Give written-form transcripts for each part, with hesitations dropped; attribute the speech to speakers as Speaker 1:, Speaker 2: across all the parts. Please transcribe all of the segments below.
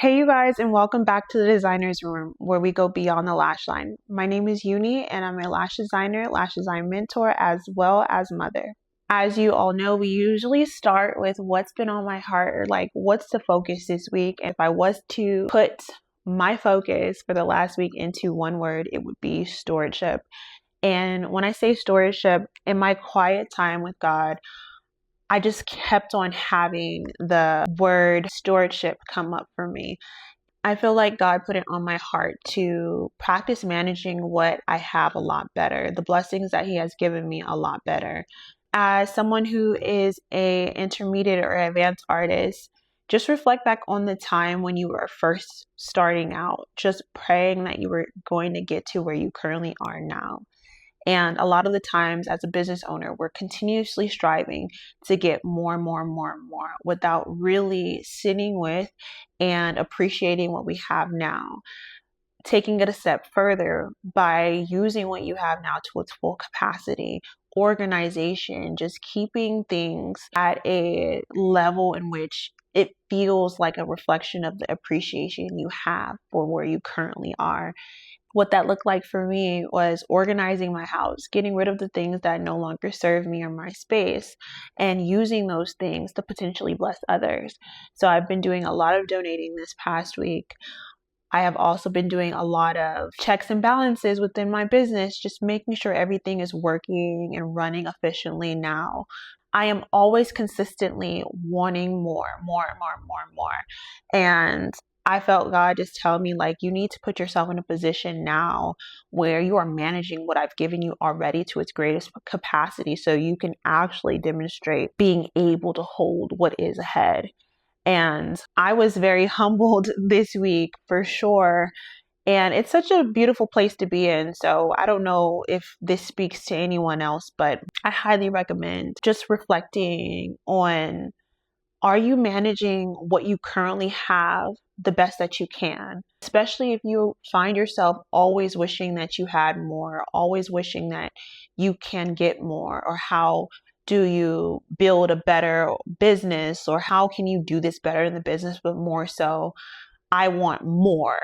Speaker 1: Hey, you guys, and welcome back to the Designer's Room, where we go beyond the lash line. My name is Uni, and I'm a lash designer, lash design mentor, as well as mother. As you all know, we usually start with what's been on my heart, or like what's the focus this week. If I was to put my focus for the last week into one word, it would be stewardship. And when I say stewardship, in my quiet time with God, I just kept on having the word stewardship come up for me. I feel like God put it on my heart to practice managing what I have a lot better, the blessings that He has given me a lot better. As someone who is a intermediate or advanced artist, just reflect back on the time when you were first starting out, just praying that you were going to get to where you currently are now. And a lot of the times as a business owner, we're continuously striving to get more and more and more and more without really sitting with and appreciating what we have now. Taking it a step further by using what you have now to its full capacity, organization, just keeping things at a level in which it feels like a reflection of the appreciation you have for where you currently are. What that looked like for me was organizing my house, getting rid of the things that no longer serve me or my space, and using those things to potentially bless others. So I've been doing a lot of donating this past week. I have also been doing a lot of checks and balances within my business, just making sure everything is working and running efficiently now. I am always consistently wanting more. And I felt God just tell me, like, you need to put yourself in a position now where you are managing what I've given you already to its greatest capacity so you can actually demonstrate being able to hold what is ahead. And I was very humbled this week for sure. And it's such a beautiful place to be in. So I don't know if this speaks to anyone else, but I highly recommend just reflecting on, are you managing what you currently have the best that you can? Especially if you find yourself always wishing that you had more, always wishing that you can get more, or how do you build a better business, or how can you do this better in the business, but more so, I want more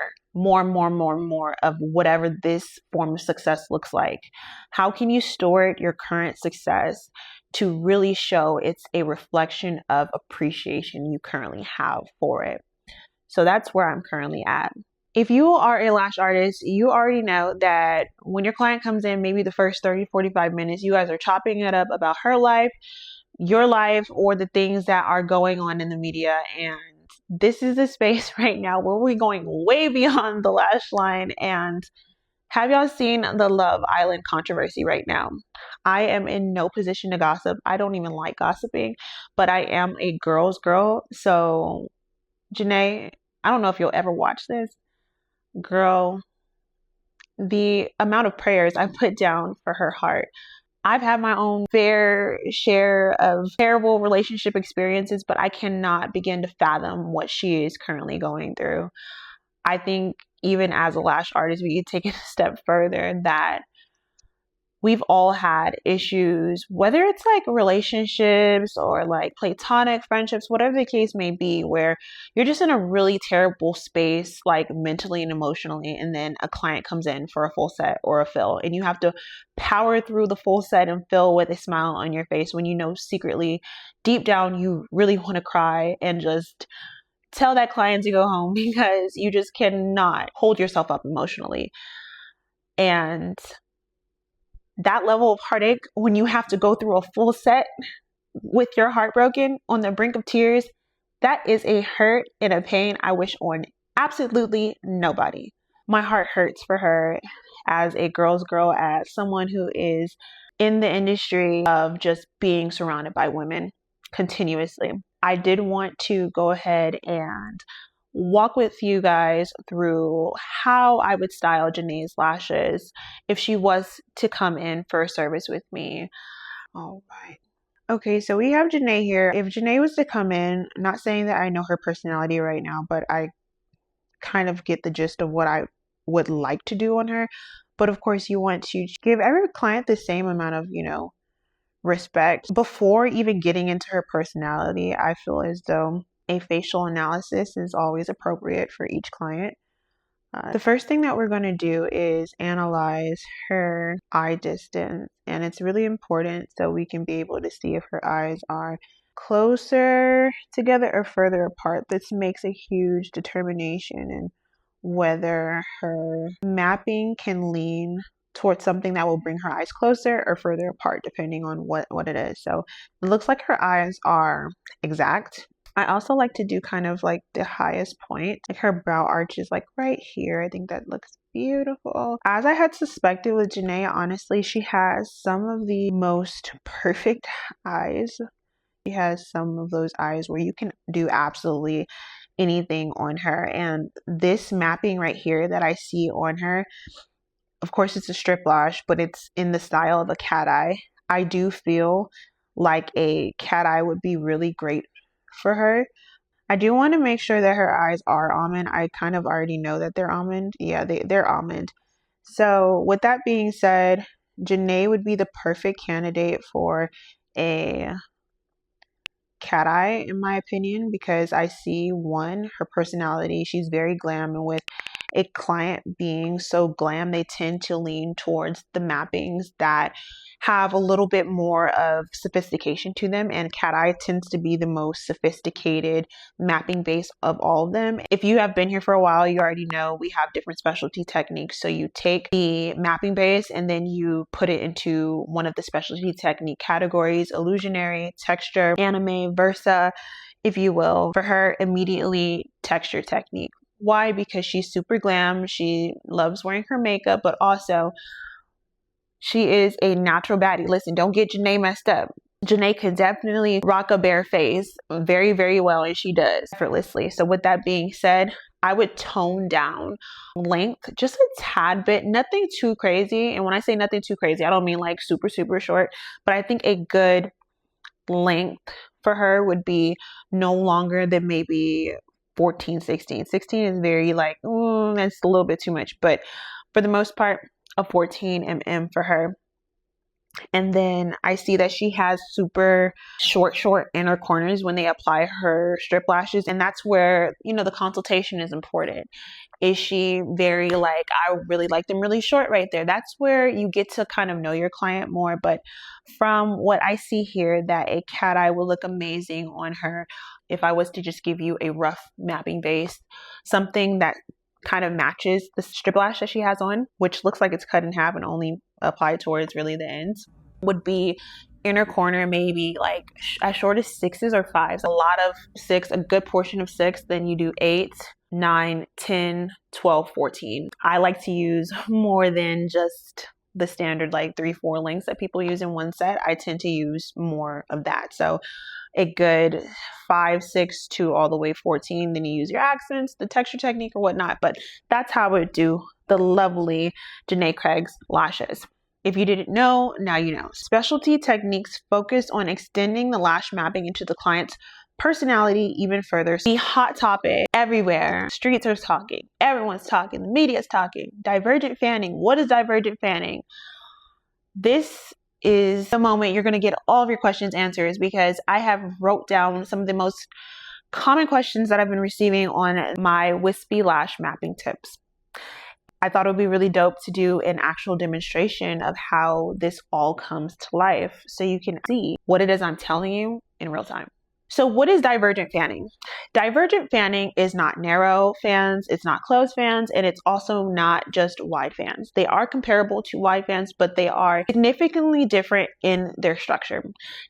Speaker 1: of whatever this form of success looks like. How can you steward your current success to really show it's a reflection of appreciation you currently have for it? So that's where I'm currently at. If you are a lash artist, you already know that when your client comes in, maybe the first 30, 45 minutes, you guys are chopping it up about her life, your life, or the things that are going on in the media. And this is a space right now where we're going way beyond the lash line. And have y'all seen the Love Island controversy right now? I am in no position to gossip. I don't even like gossiping, but I am a girl's girl. So, Janae, I don't know if you'll ever watch this. Girl, the amount of prayers I put down for her heart. I've had my own fair share of terrible relationship experiences, but I cannot begin to fathom what she is currently going through. I think even as a lash artist, we could take it a step further that we've all had issues, whether it's like relationships or like platonic friendships, whatever the case may be, where you're just in a really terrible space, like mentally and emotionally, and then a client comes in for a full set or a fill, and you have to power through the full set and fill with a smile on your face when you know secretly, deep down, you really want to cry and just tell that client to go home because you just cannot hold yourself up emotionally. And that level of heartache, when you have to go through a full set with your heart broken on the brink of tears, that is a hurt and a pain I wish on absolutely nobody. My heart hurts for her as a girl's girl, as someone who is in the industry of just being surrounded by women continuously. I did want to go ahead and walk with you guys through how I would style Janae's lashes if she was to come in for a service with me. All right. Okay, so we have Janae here. If Janae was to come in, not saying that I know her personality right now, but I kind of get the gist of what I would like to do on her. But of course, you want to give every client the same amount of, respect. Before even getting into her personality, I feel as though a facial analysis is always appropriate for each client. The first thing that we're going to do is analyze her eye distance, and it's really important so we can be able to see if her eyes are closer together or further apart. This makes a huge determination in whether her mapping can lean towards something that will bring her eyes closer or further apart, depending on what it is. So it looks like her eyes are exact. I also like to do kind of like the highest point, like her brow arch is like right here. I think that looks beautiful. As I had suspected with Janae, honestly, she has some of the most perfect eyes. She has some of those eyes where you can do absolutely anything on her. And this mapping right here that I see on her, of course it's a strip lash, but it's in the style of a cat eye. I do feel like a cat eye would be really great for her. I do want to make sure that her eyes are almond. I kind of already know that they're almond. Yeah, they're almond. So with that being said, Janae would be the perfect candidate for a cat eye, in my opinion, because I see, one, her personality. She's very glam, and with a client being so glam, they tend to lean towards the mappings that have a little bit more of sophistication to them, and cat eye tends to be the most sophisticated mapping base of all of them. If you have been here for a while, you already know we have different specialty techniques. So you take the mapping base and then you put it into one of the specialty technique categories: illusionary, texture, anime, versa, if you will. For her, immediately texture technique. Why? Because she's super glam. She loves wearing her makeup, but also she is a natural baddie. Listen, don't get Janae messed up. Janae could definitely rock a bare face very, very well, and she does effortlessly. So with that being said, I would tone down length just a tad bit, nothing too crazy. And when I say nothing too crazy, I don't mean like super, super short, but I think a good length for her would be no longer than maybe 14, 16. 16 is very like, that's a little bit too much. But for the most part, a 14 mm for her. And then I see that she has super short inner corners when they apply her strip lashes. And that's where, the consultation is important. Is she very like, I really like them really short right there? That's where you get to kind of know your client more. But from what I see here, that a cat eye will look amazing on her. If I was to just give you a rough mapping base, something that kind of matches the strip lash that she has on, which looks like it's cut in half and only applied towards really the ends, would be inner corner maybe like as short as 6s or 5s. A lot of 6, a good portion of 6. Then you do 8, 9, 10, 12, 14. I like to use more than just the standard like 3-4 lengths that people use in one set. I tend to use more of that. So a good 5, 6 to all the way 14. Then you use your accents, the texture technique or whatnot. But that's how I would do the lovely Janae Craig's lashes. If you didn't know, now you know. Specialty techniques focus on extending the lash mapping into the client's personality even further. The hot topic everywhere. Streets are talking. Everyone's talking. The media's talking. Divergent fanning. What is divergent fanning? This is the moment you're going to get all of your questions answered, because I have wrote down some of the most common questions that I've been receiving on my wispy lash mapping tips. I thought it would be really dope to do an actual demonstration of how this all comes to life so you can see what it is I'm telling you in real time. So what is divergent fanning? Divergent fanning is not narrow fans, it's not closed fans, and it's also not just wide fans. They are comparable to wide fans, but they are significantly different in their structure.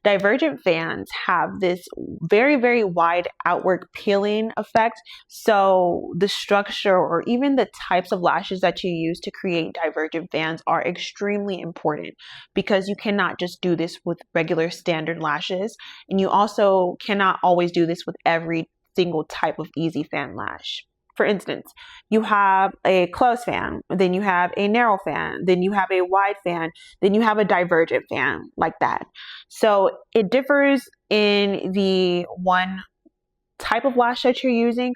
Speaker 1: Divergent fans have this very, very wide outward peeling effect. So the structure or even the types of lashes that you use to create divergent fans are extremely important, because you cannot just do this with regular standard lashes, and you also cannot always do this with every single type of easy fan lash. For instance, you have a closed fan, then you have a narrow fan, then you have a wide fan, then you have a divergent fan, like that. So it differs in the one type of lash that you're using,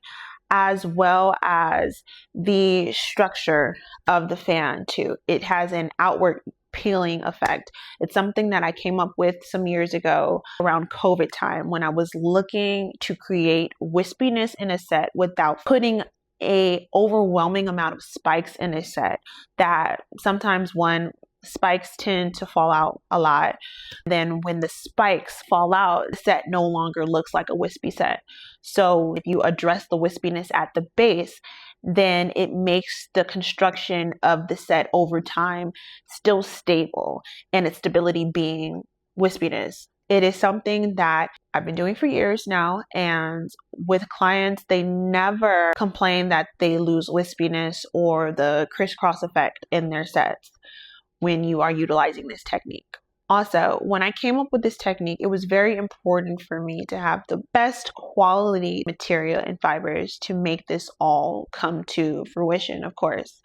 Speaker 1: as well as the structure of the fan too. It has an outward peeling effect. It's something that I came up with some years ago around COVID time when I was looking to create wispiness in a set without putting a overwhelming amount of spikes in a set. That sometimes spikes tend to fall out a lot. Then when the spikes fall out, the set no longer looks like a wispy set. So if you address the wispiness at the base, then it makes the construction of the set over time still stable, and its stability being wispiness. It is something that I've been doing for years now, and with clients, they never complain that they lose wispiness or the crisscross effect in their sets when you are utilizing this technique. Also, when I came up with this technique, it was very important for me to have the best quality material and fibers to make this all come to fruition, of course.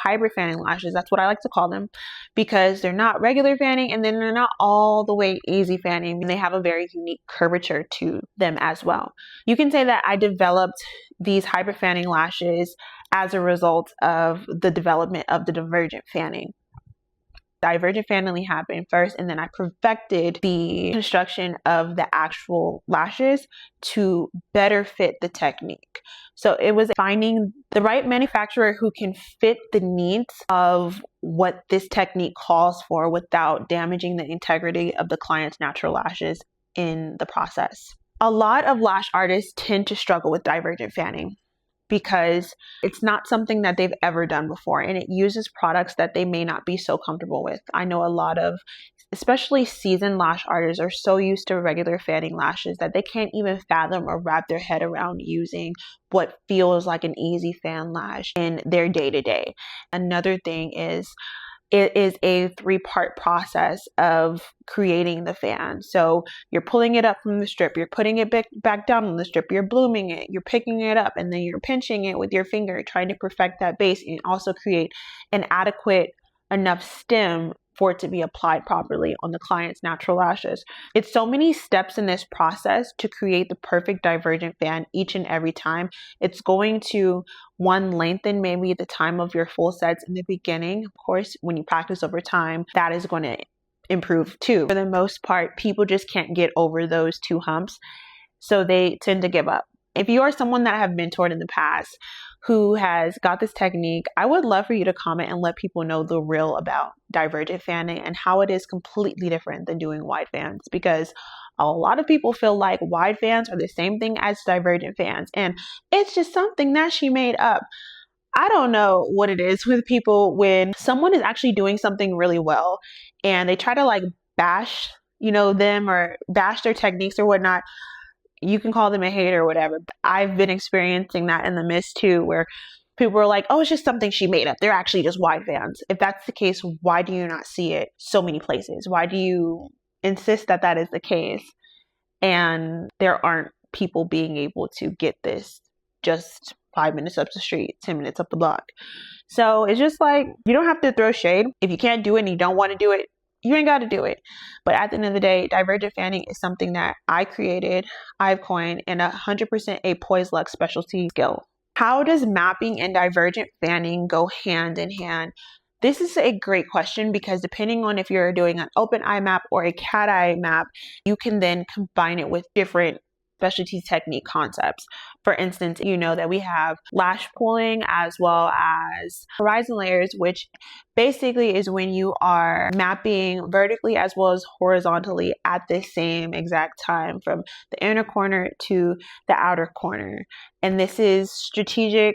Speaker 1: Hybrid fanning lashes, that's what I like to call them, because they're not regular fanning and then they're not all the way easy fanning. They have a very unique curvature to them as well. You can say that I developed these hybrid fanning lashes as a result of the development of the divergent fanning. Divergent fanning happened first, and then I perfected the construction of the actual lashes to better fit the technique. So it was finding the right manufacturer who can fit the needs of what this technique calls for without damaging the integrity of the client's natural lashes in the process. A lot of lash artists tend to struggle with divergent fanning because it's not something that they've ever done before, and it uses products that they may not be so comfortable with. I know a lot of, especially seasoned lash artists, are so used to regular fanning lashes that they can't even fathom or wrap their head around using what feels like an easy fan lash in their day-to-day. Another thing is, it is a 3-part process of creating the fan. So you're pulling it up from the strip, you're putting it back down on the strip, you're blooming it, you're picking it up, and then you're pinching it with your finger, trying to perfect that base and also create an adequate enough stem for it to be applied properly on the client's natural lashes. It's so many steps in this process to create the perfect divergent fan each and every time. It's going to, one, lengthen maybe the time of your full sets in the beginning. Of course, when you practice over time, that is going to improve too. For the most part, people just can't get over those 2 humps, so they tend to give up. If you are someone that I have mentored in the past who has got this technique, I would love for you to comment and let people know the real about divergent fanning and how it is completely different than doing wide fans, because a lot of people feel like wide fans are the same thing as divergent fans, and it's just something that she made up. I don't know what it is with people when someone is actually doing something really well and they try to like bash, them or bash their techniques or whatnot. You can call them a hater or whatever. I've been experiencing that in the midst too, where people are like, oh, it's just something she made up. They're actually just wide fans. If that's the case, why do you not see it so many places? Why do you insist that that is the case? And there aren't people being able to get this just 5 minutes up the street, 10 minutes up the block. So it's just like, you don't have to throw shade. If you can't do it and you don't want to do it, you ain't got to do it. But at the end of the day, divergent fanning is something that I created, I've coined, and 100% a Poise Luxe specialty skill. How does mapping and divergent fanning go hand in hand? This is a great question because depending on if you're doing an open eye map or a cat eye map, you can then combine it with different specialty technique concepts. For instance, you know that we have lash pulling as well as horizon layers, which basically is when you are mapping vertically as well as horizontally at the same exact time from the inner corner to the outer corner. And this is strategic,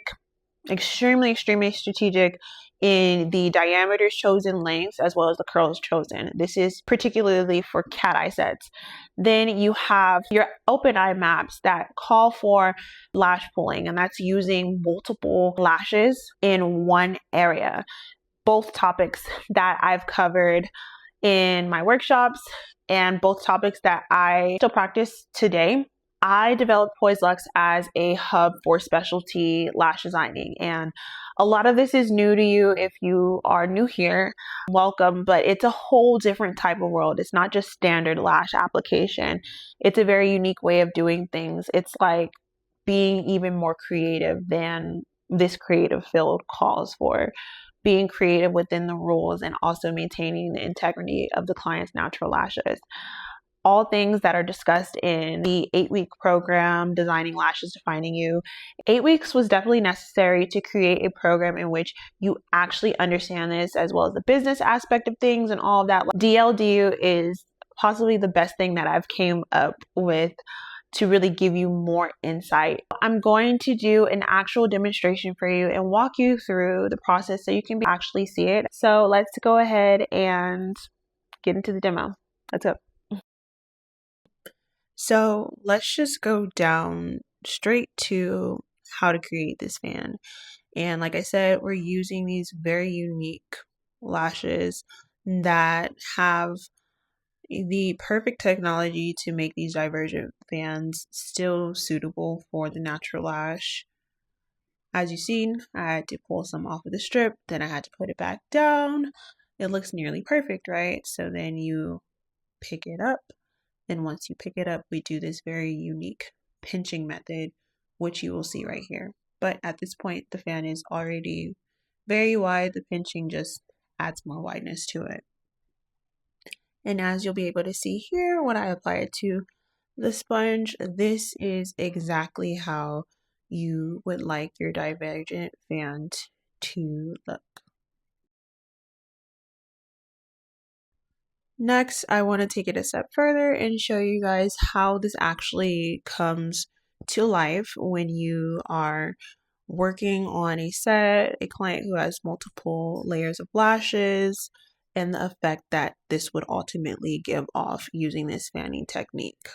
Speaker 1: extremely strategic in the diameters chosen, lengths, as well as the curls chosen. This is particularly for cat eye sets. Then you have your open eye maps that call for lash pulling, and that's using multiple lashes in one area. Both topics that I've covered in my workshops and both topics that I still practice today. I developed Poise Luxe as a hub for specialty lash designing, and a lot of this is new to you. If you are new here, welcome, but it's a whole different type of world. It's not just standard lash application. It's a very unique way of doing things. It's like being even more creative than this creative field calls for. being creative within the rules, and also maintaining the integrity of the client's natural lashes. All things that are discussed in the 8-week program, Designing Lashes, Defining You. 8 weeks was definitely necessary to create a program in which you actually understand this, as well as the business aspect of things and all of that. DLDU is possibly the best thing that I've came up with to really give you more insight. I'm going to do an actual demonstration for you and walk you through the process so you can actually see it. So let's go ahead and get into the demo. Let's go. So let's just go down straight to how to create this fan. And like I said, we're using these very unique lashes that have the perfect technology to make these divergent fans still suitable for the natural lash. As you've seen, I had to pull some off of the strip, then I had to put it back down. It looks nearly perfect, right? So then you pick it up. Then once you pick it up, we do this very unique pinching method, which you will see right here. But at this point, the fan is already very wide. The pinching just adds more wideness to it. And as you'll be able to see here, when I apply it to the sponge, this is exactly how you would like your divergent fan to look. Next, I want to take it a step further and show you guys how this actually comes to life when you are working on a set, a client who has multiple layers of lashes, and the effect that this would ultimately give off using this fanning technique.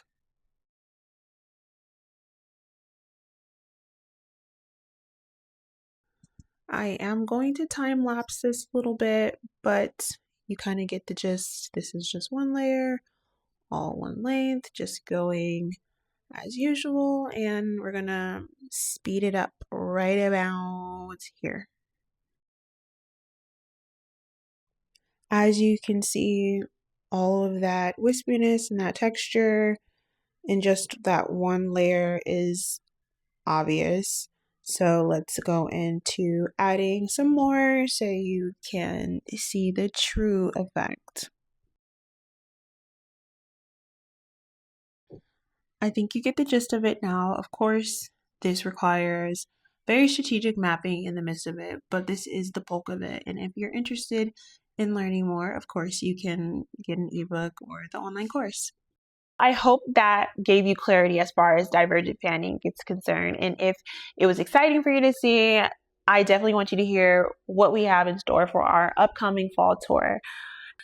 Speaker 1: I am going to time lapse this a little bit, but you kind of get the gist. This is just one layer, all one length, just going as usual, and we're gonna speed it up right about here. As you can see, all of that wispiness and that texture in just that one layer is obvious. So let's go into adding some more so you can see the true effect. I think you get the gist of it now. Of course, this requires very strategic mapping in the midst of it, but this is the bulk of it. And if you're interested in learning more, of course, you can get an ebook or the online course. I hope that gave you clarity as far as divergent fanning is concerned. And if it was exciting for you to see, I definitely want you to hear what we have in store for our upcoming fall tour.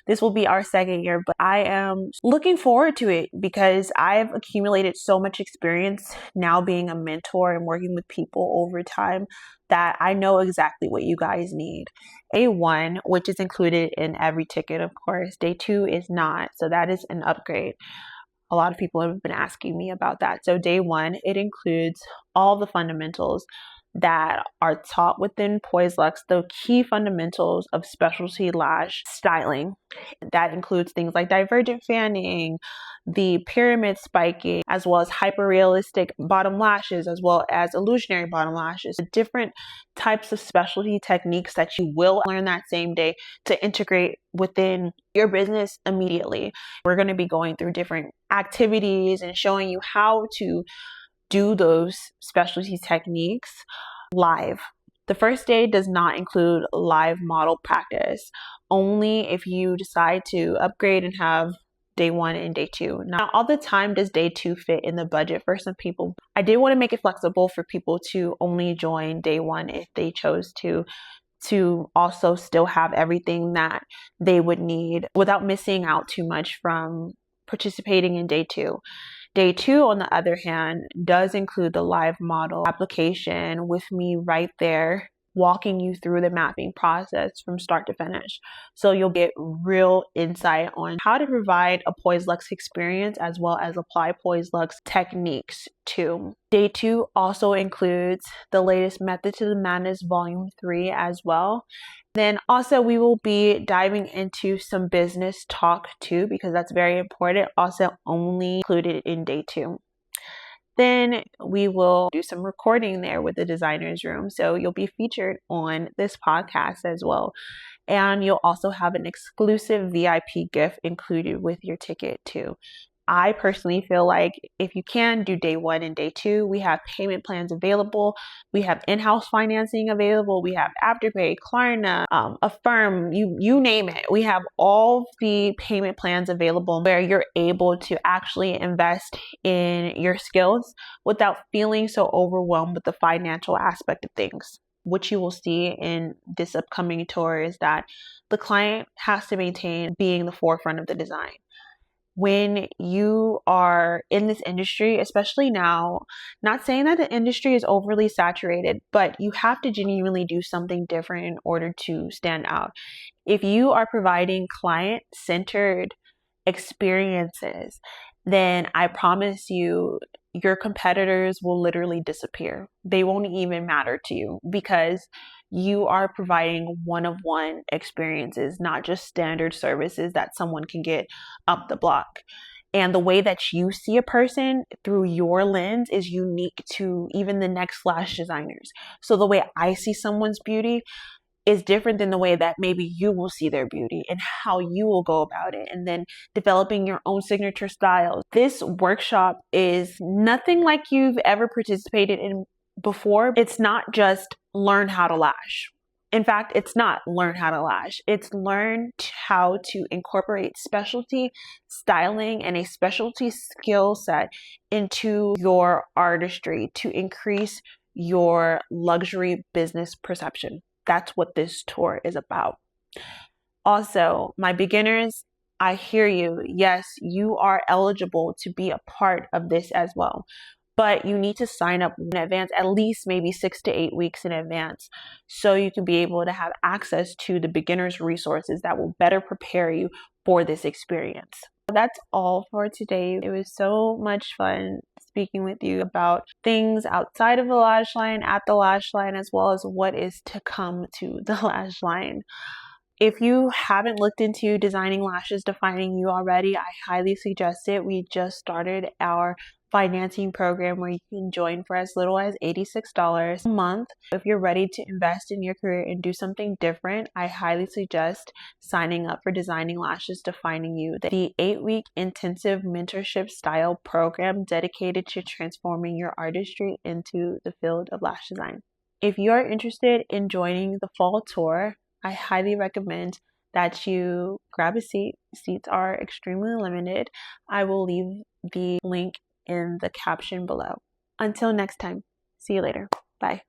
Speaker 1: This will be our second year, but I am looking forward to it because I've accumulated so much experience now being a mentor and working with people over time that I know exactly what you guys need. Day 1, which is included in every ticket, of course. Day 2 is not, so that is an upgrade. A lot of people have been asking me about that. So day 1, it includes all the fundamentals that are taught within Poise Luxe, the key fundamentals of specialty lash styling. That includes things like divergent fanning, the pyramid spiking, as well as hyper-realistic bottom lashes, as well as illusionary bottom lashes. The different types of specialty techniques that you will learn that same day to integrate within your business immediately. We're going to be going through different activities and showing you how to do those specialty techniques live. The first day does not include live model practice, only if you decide to upgrade and have day 1 and day 2. Now, all the time does day 2 fit in the budget for some people. I did want to make it flexible for people to only join day 1 if they chose to also still have everything that they would need without missing out too much from participating in day 2. Day 2, on the other hand, does include the live model application with me right there walking you through the mapping process from start to finish. So you'll get real insight on how to provide a Poise Luxe experience as well as apply Poise Luxe techniques too. Day 2 also includes the latest Method to the Madness Volume 3 as well. Then also we will be diving into some business talk too, because that's very important. Also only included in day 2. then we will do some recording there with the designer's room. So you'll be featured on this podcast as well. And you'll also have an exclusive VIP gift included with your ticket too. I personally feel like if you can do day 1 and day 2, we have payment plans available. We have in-house financing available. We have Afterpay, Klarna, Affirm, you name it. We have all the payment plans available where you're able to actually invest in your skills without feeling so overwhelmed with the financial aspect of things. What you will see in this upcoming tour is that the client has to maintain being the forefront of the design. When you are in this industry, especially now, not saying that the industry is overly saturated, but you have to genuinely do something different in order to stand out. If you are providing client-centered experiences, then I promise you, your competitors will literally disappear. They won't even matter to you because you are providing one-of-one experiences, not just standard services that someone can get up the block. And the way that you see a person through your lens is unique to even the next lash designers. So the way I see someone's beauty is different than the way that maybe you will see their beauty and how you will go about it, and then developing your own signature styles. This workshop is nothing like you've ever participated in before. It's not just learn how to lash. In fact, it's not learn how to lash. It's learn how to incorporate specialty styling and a specialty skill set into your artistry to increase your luxury business perception. That's what this tour is about. Also, my beginners, I hear you. Yes, you are eligible to be a part of this as well. But you need to sign up in advance, at least maybe 6 to 8 weeks in advance, so you can be able to have access to the beginner's resources that will better prepare you for this experience. That's all for today. It was so much fun speaking with you about things outside of the lash line, at the lash line, as well as what is to come to the lash line. If you haven't looked into designing lashes defining you already, I highly suggest it. We just started our financing program where you can join for as little as $86 a month. If you're ready to invest in your career and do something different, I highly suggest signing up for Designing Lashes Defining You, the 8-week intensive mentorship style program dedicated to transforming your artistry into the field of lash design. If you are interested in joining the fall tour, I highly recommend that you grab a seat. Seats are extremely limited. I will leave the link in the caption below. Until next time, see you later. Bye.